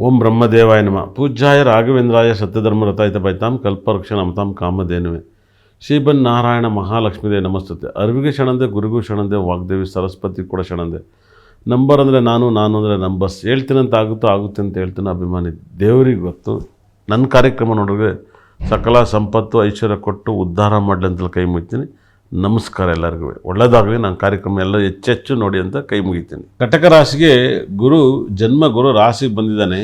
ಓಂ ಬ್ರಹ್ಮದೇವಾಯ ನಮಃ. ಪೂಜ್ಯಾಯ ರಾಘವೇಂದ್ರಾಯ ಸತ್ಯಧರ್ಮರತಾಯಿತ ಬೈತಾಂ ಕಲ್ಪವೃಕ್ಷ ನಮತಾಂ ಕಾಮಧೇನುವೆ. ಶ್ರೀಬನ್ ನಾರಾಯಣ ಮಹಾಲಕ್ಷ್ಮೀದೇ ನಮಸ್ತತೆ. ಅರಿವಿಗೆ ಶರಣಂದೆ, ಗುರುಗೂ ಶರಣಂದೆ, ವಾಗ್ದೇವಿ ಸರಸ್ವತಿ ಕೂಡ ಶರಣಂದೆ. ನಂಬರ್ ಅಂದರೆ ನಾನು ಅಂದರೆ ನಂಬರ್ಸ್. ಹೇಳ್ತೀನಂತ ಆಗುತ್ತೆ ಅಂತ ಹೇಳ್ತೀನಿ. ಅಭಿಮಾನಿ ದೇವರಿಗೆ ಗೊತ್ತು. ನನ್ನ ಕಾರ್ಯಕ್ರಮ ನೋಡಿದ್ರೆ ಸಕಲ ಸಂಪತ್ತು ಐಶ್ವರ್ಯ ಕೊಟ್ಟು ಉದ್ಧಾರ ಮಾಡಲಿ ಅಂತ ಕೈ ಮುಗಿತೀನಿ. ನಮಸ್ಕಾರ ಎಲ್ಲರಿಗೂ. ಒಳ್ಳೆಯದಾಗಲಿ. ನನ್ನ ಕಾರ್ಯಕ್ರಮ ಎಲ್ಲ ಹೆಚ್ಚೆಚ್ಚು ನೋಡಿ ಅಂತ ಕೈ ಮುಗಿತೀನಿ. ಕಟಕ ರಾಶಿಗೆ ಗುರು ರಾಶಿಗೆ ಬಂದಿದ್ದಾನೆ.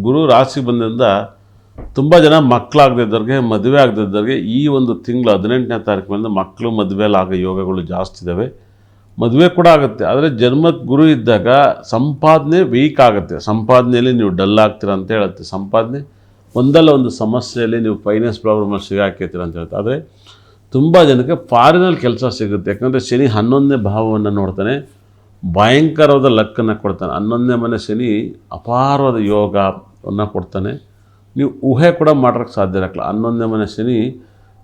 ಗುರು ರಾಶಿಗೆ ಬಂದಿಂದ ತುಂಬ ಜನ ಮಕ್ಕಳಾಗದಿದ್ದವ್ರಿಗೆ, ಮದುವೆ ಆಗದಿದ್ದವ್ರಿಗೆ ಈ ಒಂದು ತಿಂಗಳು 18ನೇ ತಾರೀಕಿನಿಂದ ಮಕ್ಕಳು ಮದುವೆಯಲ್ಲಿ ಆಗೋ ಯೋಗಗಳು ಜಾಸ್ತಿ ಇದ್ದಾವೆ. ಮದುವೆ ಕೂಡ ಆಗುತ್ತೆ. ಆದರೆ ಜನ್ಮಕ್ಕೆ ಗುರು ಇದ್ದಾಗ ಸಂಪಾದನೆ ವೀಕ್ ಆಗುತ್ತೆ. ಸಂಪಾದನೆಯಲ್ಲಿ ನೀವು ಡಲ್ ಆಗ್ತೀರ ಅಂತ ಹೇಳುತ್ತೆ. ಸಂಪಾದನೆ ಒಂದಲ್ಲ ಒಂದು ಸಮಸ್ಯೆಯಲ್ಲಿ ನೀವು ಫೈನಾನ್ಸ್ ಪ್ರಾಬ್ಲಮಲ್ಲಿ ಸಿಗಾಕಿರ್ತೀರ ಅಂತ ಹೇಳುತ್ತೆ. ಆದರೆ ತುಂಬ ಜನಕ್ಕೆ ಫಾರಿನಲ್ಲಿ ಕೆಲಸ ಸಿಗುತ್ತೆ. ಯಾಕಂದರೆ ಶನಿ 11ನೇ ಭಾವವನ್ನು ನೋಡ್ತಾನೆ, ಭಯಂಕರವಾದ ಲಕ್ಕನ್ನು ಕೊಡ್ತಾನೆ. 11ನೇ ಮನೆ ಶನಿ ಅಪಾರವಾದ ಯೋಗವನ್ನು ಕೊಡ್ತಾನೆ. ನೀವು ಊಹೆ ಕೂಡ ಮಾಡೋಕ್ಕೆ ಸಾಧ್ಯ ಇರಲ್ಲ. 11ನೇ ಮನೆ ಶನಿ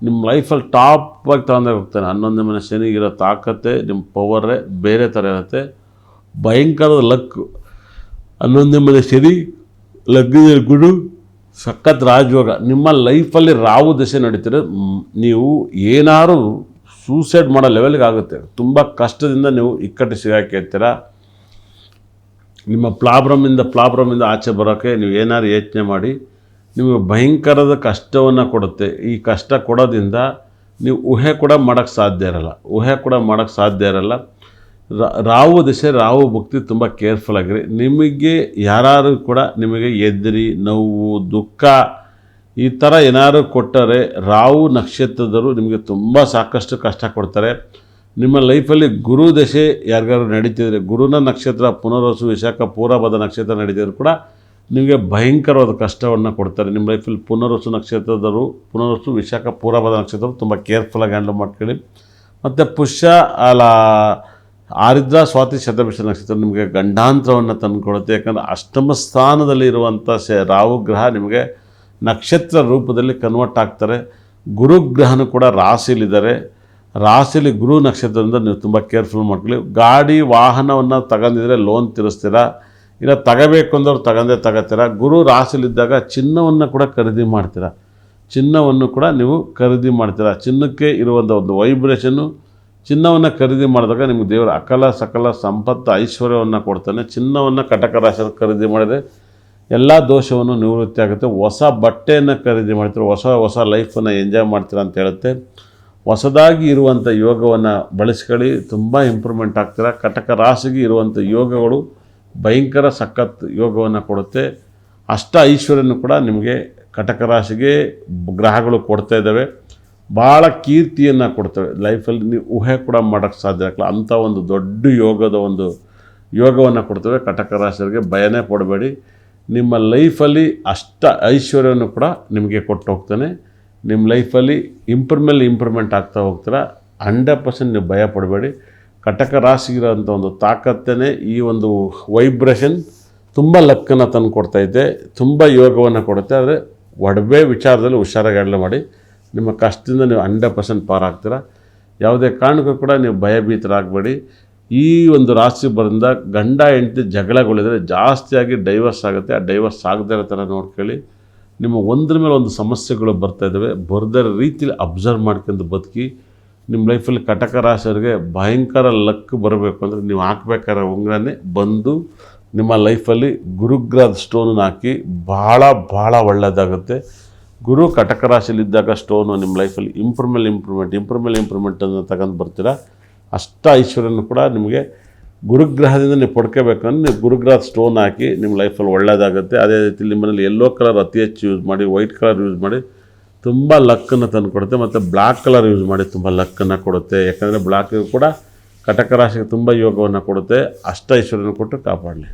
ನಿಮ್ಮ ಲೈಫಲ್ಲಿ ಟಾಪಾಗಿ ತಗೊಂಡಾಗ ಹೋಗ್ತಾನೆ. 11ನೇ ಮನೆ ಶನಿಗಿರೋ ತಾಕತ್ತೆ, ನಿಮ್ಮ ಪವರೇ ಬೇರೆ ಥರ ಇರುತ್ತೆ. ಭಯಂಕರದ ಲಕ್ಕು. 11ನೇ ಮನೆ ಶನಿ, ಲಗ್ನದ ಗುರು, ಸಖತ್ ರಾಜಯೋಗ. ನಿಮ್ಮ ಲೈಫಲ್ಲಿ ರಾಹು ದಶೆ ನಡೀತೀರ. ನೀವು ಏನಾದ್ರು ಸೂಸೈಡ್ ಮಾಡೋ ಲೆವೆಲ್ಗೆ ಆಗುತ್ತೆ. ತುಂಬ ಕಷ್ಟದಿಂದ ನೀವು ಇಕ್ಕಟ್ಟು ಸಿಗಾಕಿರ್ತೀರ. ನಿಮ್ಮ ಪ್ಲಾಬ್ರಮಿಂದ ಆಚೆ ಬರೋಕ್ಕೆ ನೀವು ಏನಾದ್ರು ಯೋಚನೆ ಮಾಡಿ, ನಿಮಗೆ ಭಯಂಕರದ ಕಷ್ಟವನ್ನು ಕೊಡುತ್ತೆ. ಈ ಕಷ್ಟ ಕೊಡೋದ್ರಿಂದ ನೀವು ಊಹೆ ಕೂಡ ಮಾಡೋಕ್ಕೆ ಸಾಧ್ಯ ಇರಲ್ಲ. ರಾಹು ದಶೆ, ರಾಹು ಭಕ್ತಿ ತುಂಬ ಕೇರ್ಫುಲ್ ಆಗಿರಿ. ನಿಮಗೆ ಯಾರು ಕೂಡ ನಿಮಗೆ ಎದುರಿ, ನೋವು, ದುಃಖ ಈ ಥರ ಏನಾದ್ರು ಕೊಟ್ಟರೆ ರಾಹು ನಕ್ಷತ್ರದವರು ನಿಮಗೆ ತುಂಬ ಸಾಕಷ್ಟು ಕಷ್ಟ ಕೊಡ್ತಾರೆ. ನಿಮ್ಮ ಲೈಫಲ್ಲಿ ಗುರು ದಶೆ ಯಾರಿಗಾರು ನಡೀತಿದ್ರೆ, ಗುರುನ ನಕ್ಷತ್ರ ಪುನರ್ವಸು, ವಿಶಾಖ, ಪೂರ್ವಭಾದ್ರ ನಕ್ಷತ್ರ ನಡೀತಿದ್ರು ಕೂಡ ನಿಮಗೆ ಭಯಂಕರವಾದ ಕಷ್ಟವನ್ನು ಕೊಡ್ತಾರೆ. ನಿಮ್ಮ ಲೈಫಲ್ಲಿ ಪುನರ್ವಸು, ವಿಶಾಖ, ಪೂರ್ವಭಾದ್ರ ನಕ್ಷತ್ರದವರು ತುಂಬ ಕೇರ್ಫುಲ್ಲಾಗಿ ಹ್ಯಾಂಡಲ್ ಮಾಡ್ಕೊಳ್ಳಿ. ಮತ್ತು ಪುಷ್ಯ ಆರಿದ್ರ, ಸ್ವಾತಿ, ಶತಭಿಷ ನಕ್ಷತ್ರ ನಿಮಗೆ ಗಂಡಾಂತರವನ್ನು ತಂದುಕೊಡುತ್ತೆ. ಯಾಕಂದರೆ ಅಷ್ಟಮ ಸ್ಥಾನದಲ್ಲಿ ಇರುವಂಥ ರಾಹು ಗ್ರಹ ನಿಮಗೆ ನಕ್ಷತ್ರ ರೂಪದಲ್ಲಿ ಕನ್ವರ್ಟ್ ಆಗ್ತಾರೆ. ಗುರುಗ್ರಹನೂ ಕೂಡ ರಾಶಿಲಿದ್ದಾರೆ. ರಾಶಿಲಿ ಗುರು ನಕ್ಷತ್ರದಿಂದ ನೀವು ತುಂಬ ಕೇರ್ಫುಲ್ ಮಾಡ್ಕೊಳ್ಳಿ. ಗಾಡಿ ವಾಹನವನ್ನು ತಗೊಂಡಿದ್ರೆ ಲೋನ್ ತೀರಿಸ್ತೀರಾ, ಇಲ್ಲ ತಗೋಬೇಕು ಅಂದವ್ರು ತಗೋತೀರಾ. ಗುರು ರಾಶಿಲಿದ್ದಾಗ ಚಿನ್ನವನ್ನು ಕೂಡ ಖರೀದಿ ಮಾಡ್ತೀರಾ. ಚಿನ್ನಕ್ಕೆ ಇರುವಂಥ ಒಂದು ವೈಬ್ರೇಷನ್ನು, ಚಿನ್ನವನ್ನು ಖರೀದಿ ಮಾಡಿದಾಗ ನಿಮಗೆ ದೇವರ ಅಕಲ ಸಕಲ ಸಂಪತ್ತು ಐಶ್ವರ್ಯವನ್ನು ಕೊಡ್ತಾನೆ. ಚಿನ್ನವನ್ನು ಕಟಕ ರಾಶಿಯಲ್ಲಿ ಖರೀದಿ ಮಾಡಿದರೆ ಎಲ್ಲ ದೋಷವನ್ನು ನಿವೃತ್ತಿ ಆಗುತ್ತೆ. ಹೊಸ ಬಟ್ಟೆಯನ್ನು ಖರೀದಿ ಮಾಡ್ತೀರ, ಹೊಸ ಲೈಫನ್ನು ಎಂಜಾಯ್ ಮಾಡ್ತೀರ ಅಂತ ಹೇಳುತ್ತೆ. ಹೊಸದಾಗಿ ಇರುವಂಥ ಯೋಗವನ್ನು ಬಳಸ್ಕೊಳ್ಳಿ, ತುಂಬ ಇಂಪ್ರೂವ್ಮೆಂಟ್ ಆಗ್ತೀರ. ಕಟಕ ರಾಶಿಗೆ ಇರುವಂಥ ಯೋಗಗಳು ಭಯಂಕರ ಸಖತ್ ಯೋಗವನ್ನು ಕೊಡುತ್ತೆ. ಅಷ್ಟ ಐಶ್ವರ್ಯನೂ ಕೂಡ ನಿಮಗೆ ಕಟಕ ರಾಶಿಗೆ ಗ್ರಹಗಳು ಕೊಡ್ತಾ ಇದ್ದಾವೆ. ಭಾಳ ಕೀರ್ತಿಯನ್ನು ಕೊಡ್ತವೆ. ಲೈಫಲ್ಲಿ ನೀವು ಊಹೆ ಕೂಡ ಮಾಡೋಕ್ಕೆ ಸಾಧ್ಯ ಆಗಲ್ಲ. ಅಂಥ ಒಂದು ದೊಡ್ಡ ಯೋಗವನ್ನು ಕೊಡ್ತವೆ ಕಟಕ ರಾಶಿಯವರಿಗೆ. ಭಯನೇ ಪಡಬೇಡಿ. ನಿಮ್ಮ ಲೈಫಲ್ಲಿ ಅಷ್ಟ ಐಶ್ವರ್ಯವನ್ನು ಕೂಡ ನಿಮಗೆ ಕೊಟ್ಟು ಹೋಗ್ತಾನೆ. ನಿಮ್ಮ ಲೈಫಲ್ಲಿ ಇಂಪ್ರೂವ್ಮೆಂಟ್ ಆಗ್ತಾ ಹೋಗ್ತೀರ. 100% ನೀವು ಭಯ ಪಡಬೇಡಿ. ಕಟಕ ರಾಶಿಗಿರೋಂಥ ಒಂದು ತಾಕತ್ತೇ ಈ ಒಂದು ವೈಬ್ರೇಷನ್ ತುಂಬ ಲಕ್ಕನ್ನು ತಂದು ಕೊಡ್ತೈತೆ, ತುಂಬ ಯೋಗವನ್ನು ಕೊಡುತ್ತೆ. ಆದರೆ ಒಡವೆ ವಿಚಾರದಲ್ಲಿ ಹುಷಾರಾಗಿ ಹ್ಯಾಂಡಲ್ ಮಾಡಿ. ನಿಮ್ಮ ಕಷ್ಟದಿಂದ ನೀವು 100% ಪಾರಾಗ್ತೀರ. ಯಾವುದೇ ಕಾರಣಕ್ಕೂ ಕೂಡ ನೀವು ಭಯಭೀತರಾಗಬೇಡಿ. ಈ ಒಂದು ರಾಶಿ ಬರೋದ್ರಿಂದ ಗಂಡ ಹೆಂಡತಿ ಜಗಳಗಳಿದ್ರೆ ಜಾಸ್ತಿಯಾಗಿ ಡೈವರ್ಸ್ ಆಗುತ್ತೆ. ಆ ಡೈವರ್ಸ್ ಆಗದೇ ಇರೋ ಥರ ನೋಡ್ಕೊಳ್ಳಿ. ನಿಮ್ಮ ಒಂದ್ರ ಮೇಲೆ ಒಂದು ಸಮಸ್ಯೆಗಳು ಬರ್ತಾಯಿದ್ದಾವೆ, ಬರದೇ ರೀತಿಯಲ್ಲಿ ಅಬ್ಸರ್ವ್ ಮಾಡ್ಕೊಂಡು ಬದುಕಿ. ನಿಮ್ಮ ಲೈಫಲ್ಲಿ ಕಟಕ ರಾಶಿಯವರಿಗೆ ಭಯಂಕರ ಲಕ್ ಬರಬೇಕು ಅಂದರೆ ನೀವು ಹಾಕ್ಬೇಕಾದ್ರೆ ಉಂಗ್ರನೇ ಬಂದು ನಿಮ್ಮ ಲೈಫಲ್ಲಿ ಗುರುಗ್ರಹದ ಸ್ಟೋನನ್ನು ಹಾಕಿ ಭಾಳ ಒಳ್ಳೆಯದಾಗುತ್ತೆ. ಗುರು ಕಟಕ ರಾಶಿಯಲ್ಲಿದ್ದಾಗ ಸ್ಟೋನು ನಿಮ್ಮ ಲೈಫಲ್ಲಿ ಇಂಪ್ರೂವ್ಮೆಂಟನ್ನು ತಗೊಂಡು ಬರ್ತೀರಾ. ಅಷ್ಟ ಐಶ್ವರ್ಯನೂ ಕೂಡ ನಿಮಗೆ ಗುರುಗ್ರಹದಿಂದ ನೀವು ಪಡ್ಕೋಬೇಕಂದ್ರೆ ನೀವು ಗುರುಗ್ರಹದ ಸ್ಟೋನ್ ಹಾಕಿ ನಿಮ್ಮ ಲೈಫಲ್ಲಿ ಒಳ್ಳೆಯದಾಗುತ್ತೆ. ಅದೇ ರೀತಿ ನಿಮ್ಮಲ್ಲಿ ಯೆಲ್ಲೋ ಕಲರ್ ಅತಿ ಹೆಚ್ಚು ಯೂಸ್ ಮಾಡಿ, ವೈಟ್ ಕಲರ್ ಯೂಸ್ ಮಾಡಿ, ತುಂಬ ಲಕ್ಕನ್ನು ತಂದು ಕೊಡುತ್ತೆ. ಮತ್ತು ಬ್ಲ್ಯಾಕ್ ಕಲರ್ ಯೂಸ್ ಮಾಡಿ ತುಂಬ ಲಕ್ಕನ್ನು ಕೊಡುತ್ತೆ. ಯಾಕಂದರೆ ಬ್ಲ್ಯಾಕ್ ಕೂಡ ಕಟಕ ರಾಶಿಗೆ ತುಂಬ ಯೋಗವನ್ನು ಕೊಡುತ್ತೆ. ಅಷ್ಟ ಐಶ್ವರ್ಯನ ಕೊಟ್ಟು ಕಾಪಾಡಲಿ.